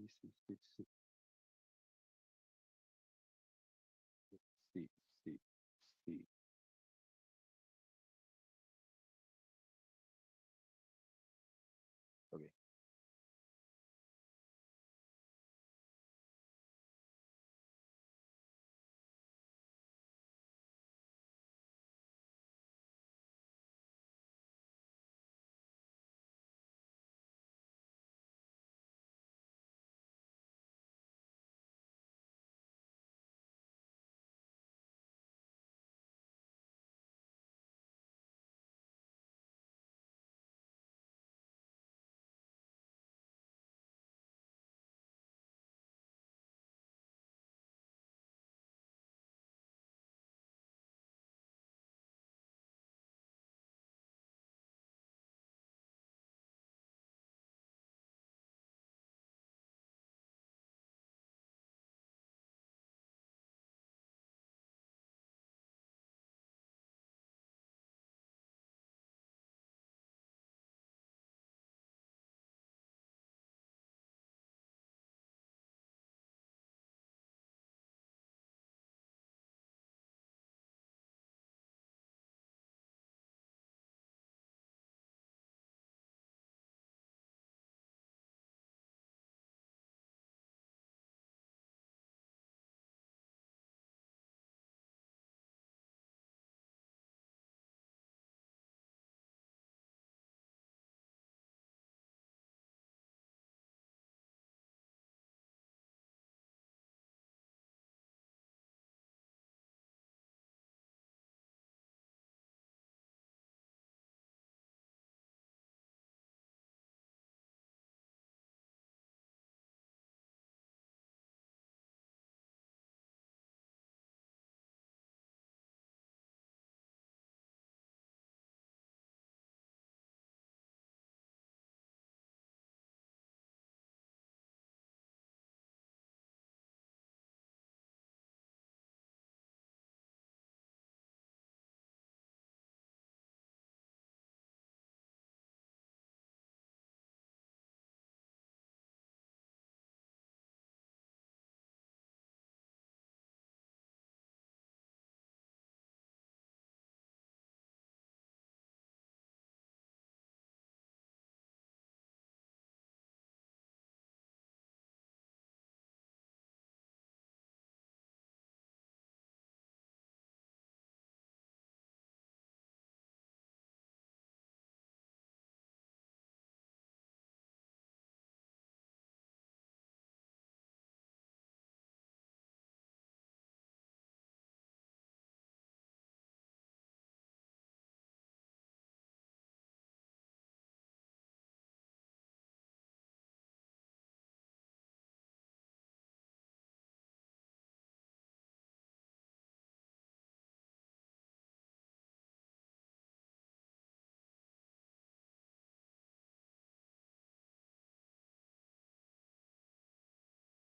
sí, sí, sí, sí, sí, sí. Okay.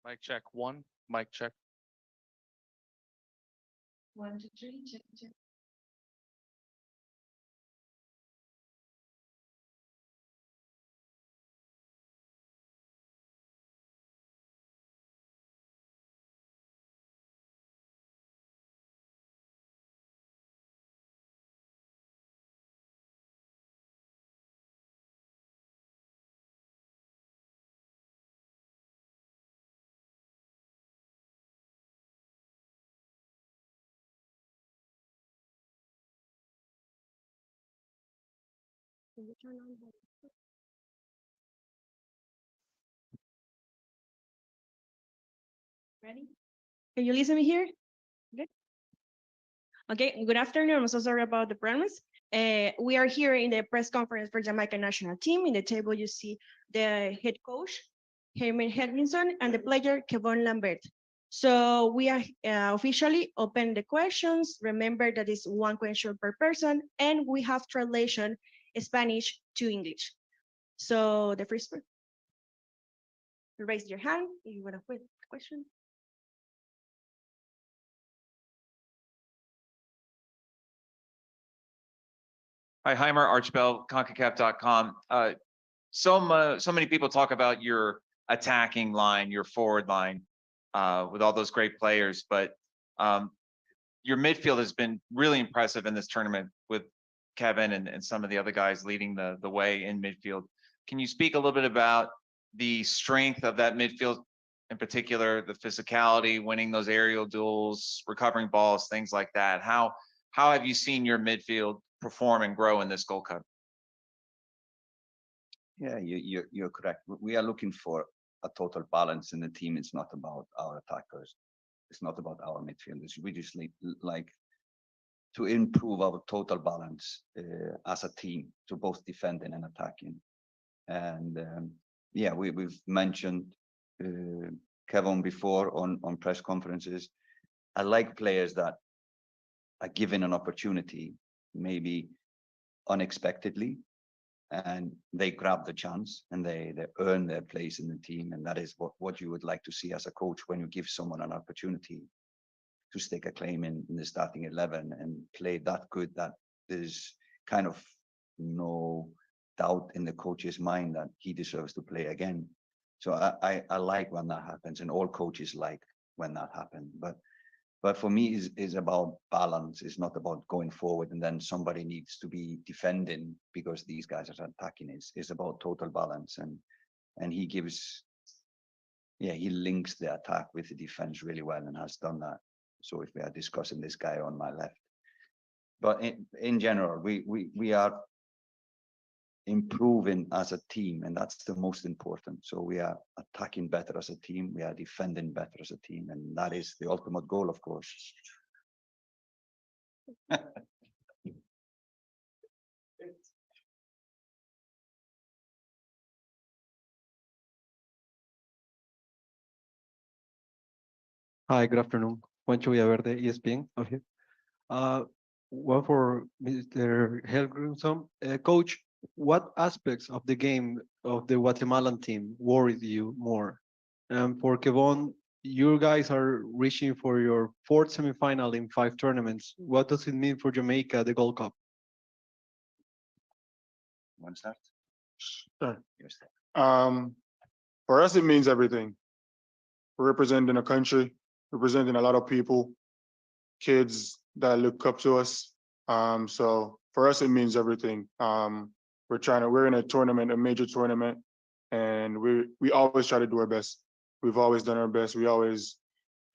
Mic check one. Mic check. One, two, three, check, check. Can you turn on the- Ready? Can you listen me here? Good. Okay, good afternoon. I'm so sorry about the premise. We are here in the press conference for Jamaica national team. In the table, you see the head coach, Herman Hedvinson, and the player, Kevon Lambert. So we are officially open the questions. Remember that is one question per person, and we have translation Spanish to English. So the first person, raise your hand if you want to put the question. Hi, Heimer, Archbell, CONCACAF.com. So many people talk about your attacking line, your forward line, with all those great players. But your midfield has been really impressive in this tournament with Kevin and some of the other guys leading the way in midfield. Can you speak a little bit about the strength of that midfield, in particular, the physicality, winning those aerial duels, recovering balls, things like that? How have you seen your midfield perform and grow in this Gold Cup? Yeah, you're correct. We are looking for a total balance in the team. It's not about our attackers. It's not about our midfielders. We just like to improve our total balance as a team, to both defending and attacking. And yeah, we've mentioned Kevin before on press conferences. I like players that are given an opportunity, maybe unexpectedly, and they grab the chance and they earn their place in the team. And that is what you would like to see as a coach, when you give someone an opportunity to stake a claim in the starting 11 and play that good, that there's kind of no doubt in the coach's mind that he deserves to play again. So I like when that happens, and all coaches like when that happens. But for me, is about balance. It's not about going forward and then somebody needs to be defending because these guys are attacking. It's about total balance, and he gives, yeah, he links the attack with the defense really well and has done that. So if we are discussing this guy on my left, but in general, we are improving as a team, and that's the most important. So we are attacking better as a team, we are defending better as a team, and that is the ultimate goal, of course. Hi, good afternoon. Juancho Villaverde, ESPN. Okay. One for Mr. Helgrimson. Coach, what aspects of the game of the Guatemalan team worried you more? And for Kevon, you guys are reaching for your fourth semifinal in 5 tournaments. What does it mean for Jamaica, the Gold Cup? Want to start? Sure. You start. For us, it means everything. We're representing a country, representing a lot of people, kids that look up to us. So for us, it means everything. We're in a tournament, a major tournament, and we always try to do our best. We've always done our best. We always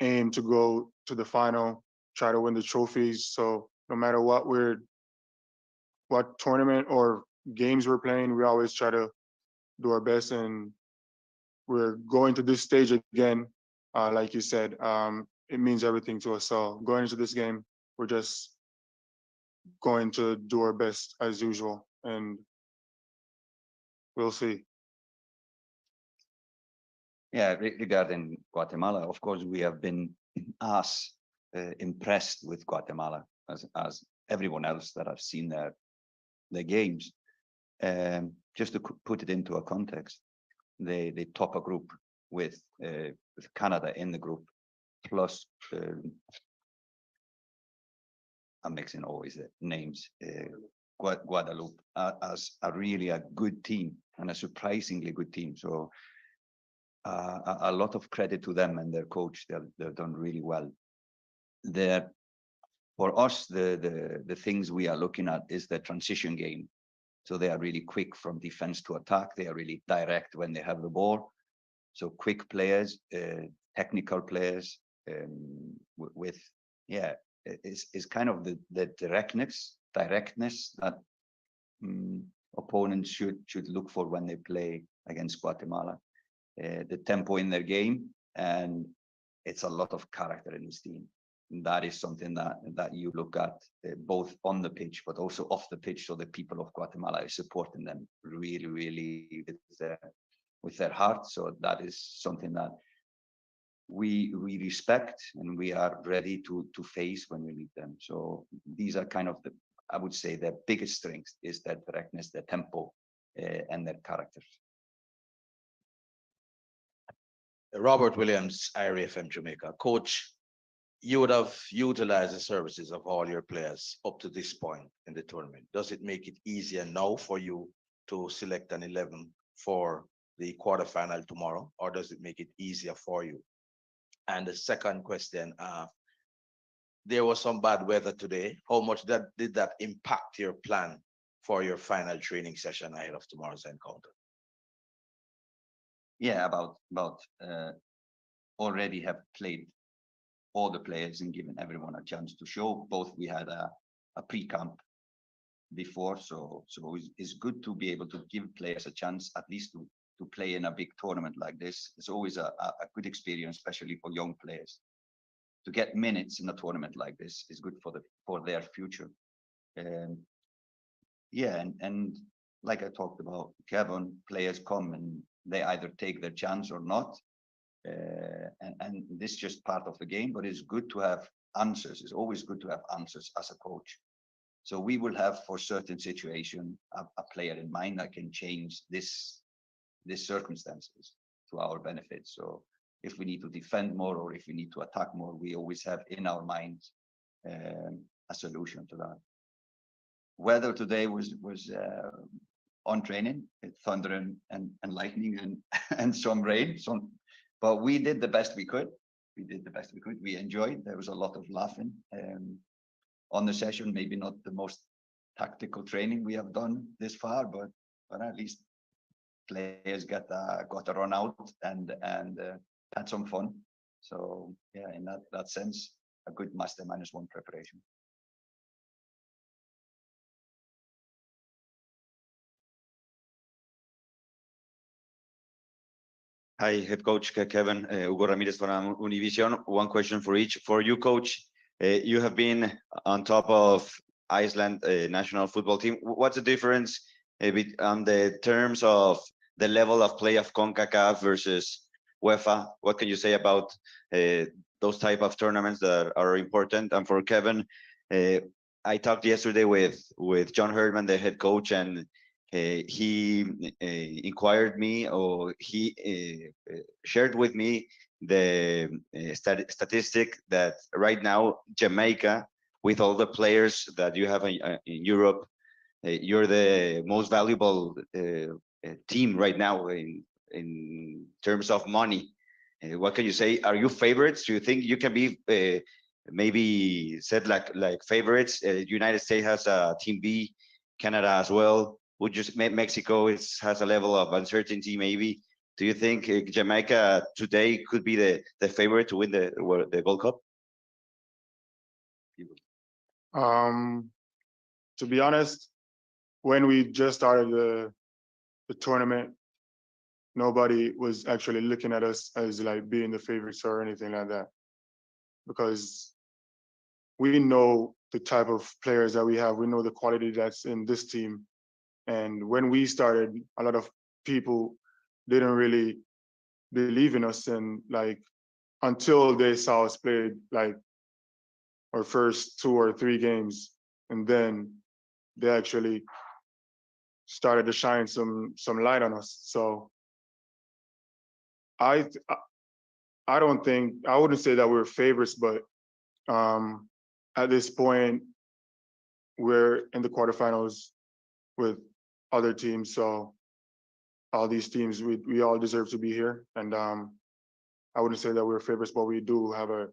aim to go to the final, try to win the trophies. So no matter what tournament or games we're playing, we always try to do our best. And we're going to this stage again, like you said, it means everything to us. So going into this game, we're just going to do our best as usual, and we'll see. Yeah, regarding Guatemala, of course, we have been as impressed with Guatemala as everyone else that have seen their games. Just to put it into a context, they top a group with Canada in the group, plus I'm mixing always the names, Guadeloupe, as a good team and a surprisingly good team. So a lot of credit to them and their coach. They've done really well. For us, the things we are looking at is the transition game. So they are really quick from defense to attack. They are really direct when they have the ball. So quick players, technical players, with is kind of the directness that opponents should look for when they play against Guatemala. The tempo in their game, and it's a lot of character in this team. And that is something that you look at both on the pitch, but also off the pitch. So the people of Guatemala are supporting them really with their heart. So that is something that we respect and we are ready to face when we meet them. So these are kind of I would say their biggest strength is their directness, their tempo, and their characters. Robert Williams, IRFM Jamaica. Coach, you would have utilized the services of all your players up to this point in the tournament. Does it make it easier now for you to select an 11 for the quarterfinal tomorrow, or does it make it easier for you? And the second question, there was some bad weather today. How much did that impact your plan for your final training session ahead of tomorrow's encounter? Yeah, already have played all the players and given everyone a chance to show. Both we had a pre-camp before, so it's good to be able to give players a chance at least to play in a big tournament like this. It's always a good experience, especially for young players. To get minutes in a tournament like this is good for their future. Yeah, and like I talked about, Kevin, players come and they either take their chance or not. And this is just part of the game, but it's good to have answers. It's always good to have answers as a coach. So we will have for certain situation a player in mind that can change this circumstances to our benefit. So if we need to defend more or if we need to attack more, we always have in our minds a solution to that. Weather today was on training, thunder and lightning and some rain. But we did the best we could. We enjoyed. There was a lot of laughing on the session. Maybe not the most tactical training we have done this far, but at least players got a run out and had some fun. So yeah, in that sense, a good master -1 preparation. Hi, head coach Kevin, Hugo Ramirez from Univision. One question for each. For you, coach, you have been on top of Iceland national football team. What's the difference on the terms of the level of play of CONCACAF versus UEFA? What can you say about those type of tournaments that are important? And for Kevin, I talked yesterday with John Herdman, the head coach, and he inquired me, or he shared with me the statistic that right now Jamaica, with all the players that you have in Europe, you're the most valuable team right now in terms of money. What can you say? Are you favorites? Do you think you can be maybe said like favorites? United States has a team B, Canada as well. Would you Mexico has a level of uncertainty maybe? Do you think Jamaica today could be the favorite to win the Gold Cup? To be honest, when we just started the tournament, nobody was actually looking at us as like being the favorites or anything like that, because we know the type of players that we have. We know the quality that's in this team. And when we started, a lot of people didn't really believe in us, and like until they saw us play like our first 2 or 3 games, and then they actually started to shine some light on us. So I wouldn't say that we're favorites, but at this point we're in the quarterfinals with other teams. So all these teams, we all deserve to be here. And I wouldn't say that we're favorites, but we do have a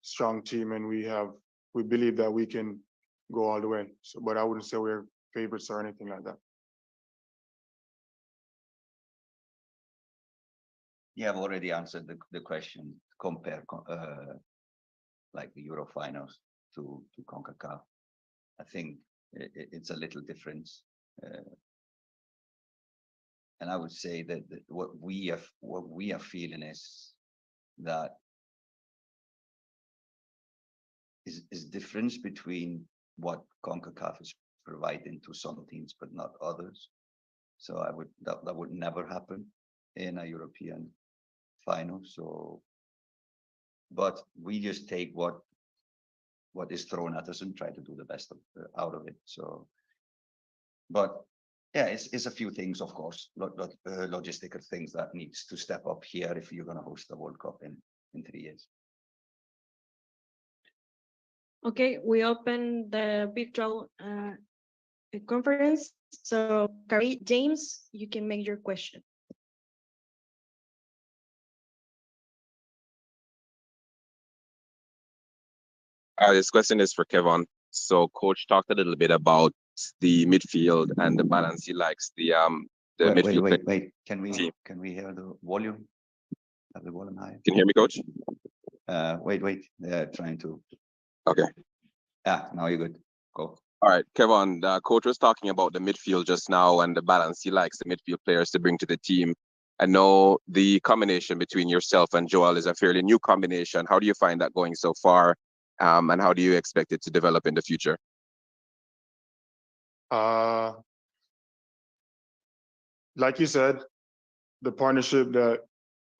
strong team, and we believe that we can go all the way. So, but I wouldn't say we're favorites or anything like that. Yeah, I've already answered the question. Compare like the Euro finals to CONCACAF. I think it's a little difference. And I would say that what we are feeling is that is difference between what CONCACAF is providing to some teams but not others. So that would never happen in a European final. So, but we just take what is thrown at us and try to do the best out of it. So, but yeah, it's a few things, of course, logistical things that needs to step up here if you're going to host the World Cup in 3 years. Okay, we open the virtual conference. So, James, you can make your question. This question is for Kevin. So coach talked a little bit about the midfield and the balance he likes the Wait, midfield. wait. Can team. we hear the volume? Have the volume high? Can you hear me, coach? Wait. They're trying to. Okay. Now you're good. Go. All right, Kevin, the coach was talking about the midfield just now and the balance he likes the midfield players to bring to the team. I know the combination between yourself and Joel is a fairly new combination. How do you find that going so far? And how do you expect it to develop in the future? Like you said, the partnership that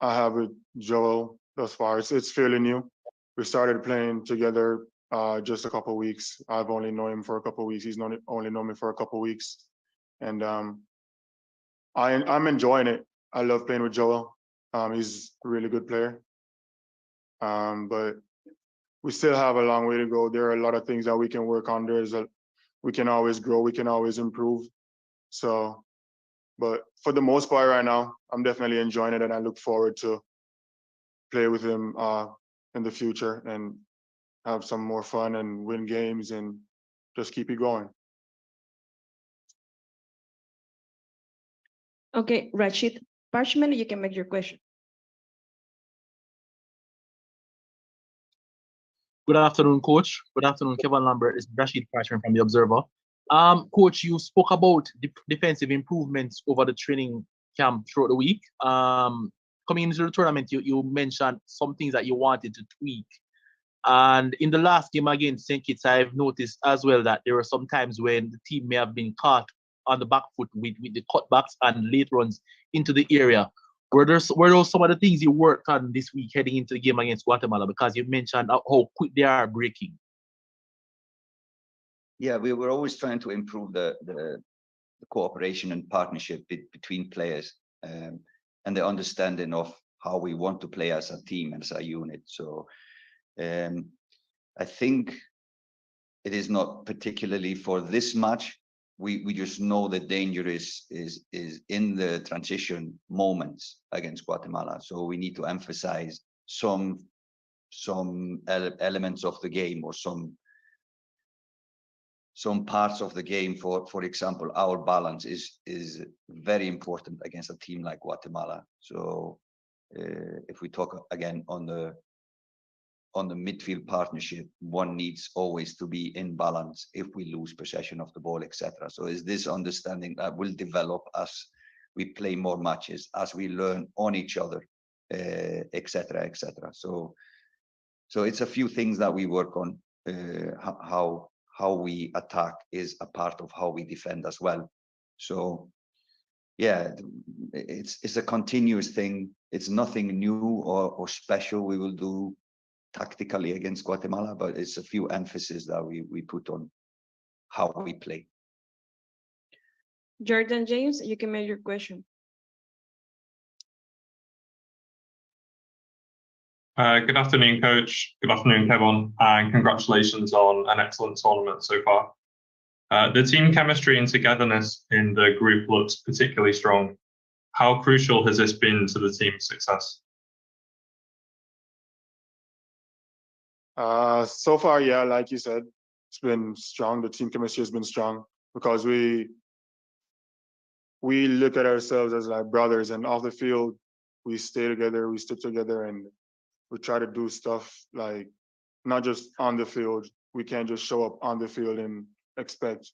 I have with Joel thus far, it's fairly new. We started playing together just a couple weeks. I've only known him for a couple weeks. He's only known me for a couple weeks, and I'm enjoying it. I love playing with Joel. He's a really good player, but we still have a long way to go. There are a lot of things that we can work on. We can always grow. We can always improve. So, but for the most part, right now, I'm definitely enjoying it, and I look forward to play with him in the future and have some more fun and win games and just keep it going. Okay, Rashid Parchman, you can make your question. Good afternoon, Coach. Good afternoon, Kevin Lambert. It's Rashid Parchman from The Observer. Coach, you spoke about defensive improvements over the training camp throughout the week. Coming into the tournament, you mentioned some things that you wanted to tweak. And in the last game against St. Kitts, I've noticed as well that there were some times when the team may have been caught on the back foot with the cutbacks and late runs into the area. Were those some of the things you worked on this week heading into the game against Guatemala? Because you mentioned how quick they are breaking. Yeah, we were always trying to improve the cooperation and partnership between players and the understanding of how we want to play as a team, as a unit. So I think it is not particularly for this match. We just know the danger is in the transition moments against Guatemala. So we need to emphasize some elements of the game, or some parts of the game. For example, our balance is very important against a team like Guatemala. So if we talk again on the midfield partnership, one needs always to be in balance if we lose possession of the ball, etc. So is this understanding that will develop as we play more matches, as we learn on each other, etc. So it's a few things that we work on. How we attack is a part of how we defend as well. So yeah, it's a continuous thing. It's nothing new or special we will do tactically against Guatemala, but it's a few emphasis that we put on how we play. Jordan James, you can make your question. Good afternoon, Coach. Good afternoon, Kevin, and congratulations on an excellent tournament so far. The team chemistry and togetherness in the group looks particularly strong. How crucial has this been to the team's success? So far, yeah, like you said, it's been strong. The team chemistry has been strong because we look at ourselves as like brothers, and off the field, we stay together, we stick together, and we try to do stuff like not just on the field. We can't just show up on the field and expect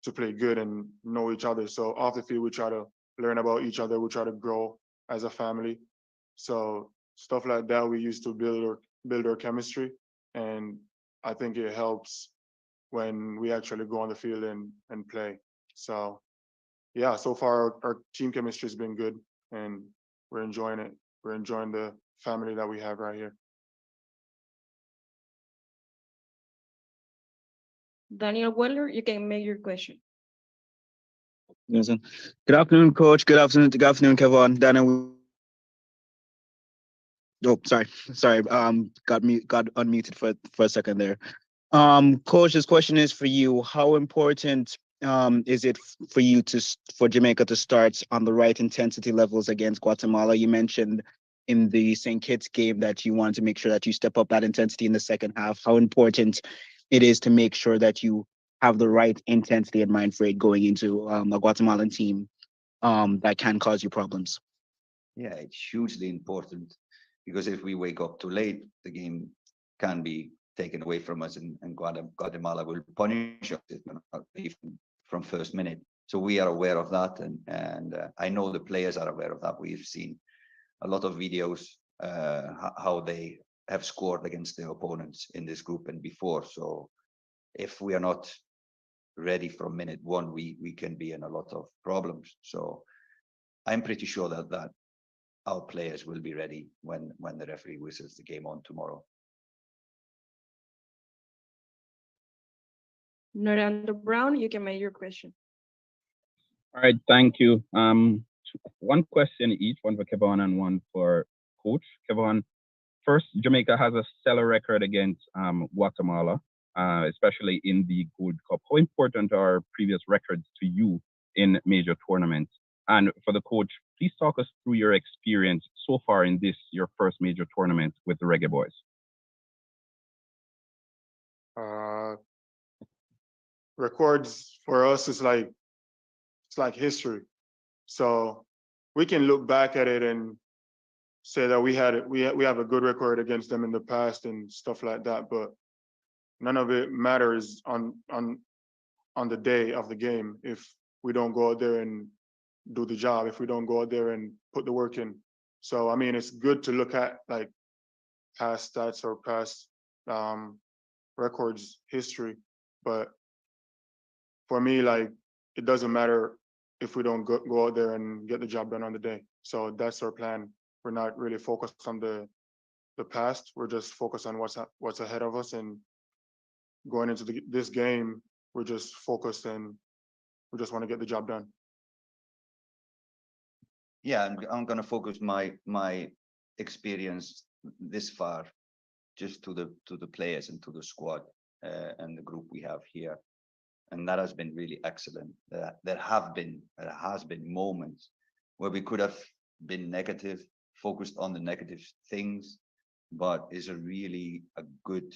to play good and know each other. So off the field, we try to learn about each other. We try to grow as a family. So stuff like that, we used to build our chemistry. And I think it helps when we actually go on the field and play. So yeah, so far our team chemistry has been good, and we're enjoying it. We're enjoying the family that we have right here. Daniel Weller, you can make your question. Yes, sir. Good afternoon, Coach. Good afternoon, Kevin. Daniel. Oh, sorry. Got unmuted for a second there. Coach, this question is for you. How important is it for Jamaica to start on the right intensity levels against Guatemala? You mentioned in the St. Kitts game that you wanted to make sure that you step up that intensity in the second half? How important it is to make sure that you have the right intensity and mind frame going into a Guatemalan team that can cause you problems? Yeah, it's hugely important because if we wake up too late, the game can be taken away from us, and Guatemala will punish us if we're not even from first minute. So we are aware of that, and I know the players are aware of that. We've seen a lot of videos how they have scored against their opponents in this group and before. So if we are not ready from minute one, we can be in a lot of problems. So I'm pretty sure that our players will be ready when the referee whistles the game on tomorrow. Norando Brown, you can make your question. All right, thank you. One question each, one for Kevon and one for Coach. Kevon, first, Jamaica has a stellar record against Guatemala, especially in the Gold Cup. How important are previous records to you in major tournaments? And for the coach, please talk us through your experience so far in this, your first major tournament with the Reggae Boyz. Records for us is like, it's like history. So we can look back at it and say that we have a good record against them in the past and stuff like that, but none of it matters on the day of the game if we don't go out there and do the job, if we don't go out there and put the work in. So I mean, it's good to look at like past stats or past records, history, but for me, like, it doesn't matter if we don't go out there and get the job done on the day. So that's our plan. We're not really focused on the past. We're just focused on what's ahead of us, and going into this game, we're just focused and we just want to get the job done. Yeah, I'm going to focus my experience this far just to the players and to the squad and the group we have here. And that has been really excellent. There has been moments where we could have been negative, focused on the negative things, but it's a really a good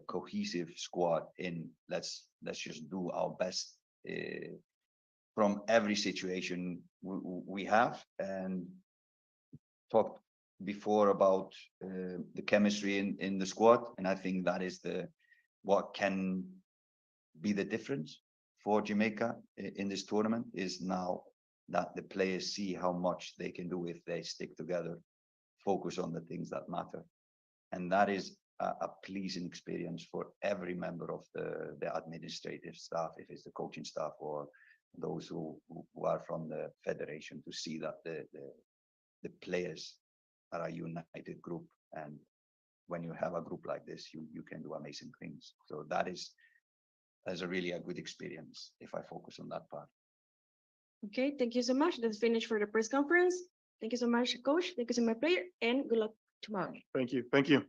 cohesive squad in let's just do our best from every situation we have. And talked before about the chemistry in the squad, and I think that is what can be the difference for Jamaica in this tournament, is now that the players see how much they can do if they stick together, focus on the things that matter. And that is a pleasing experience for every member of the administrative staff, if it's the coaching staff or those who are from the federation, to see that the players are a united group. And when you have a group like this, you can do amazing things. So that's a really a good experience if I focus on that part. Okay, thank you so much. That's finished for the press conference. Thank you so much, coach. Thank you so much, player, and good luck tomorrow. Thank you. Thank you.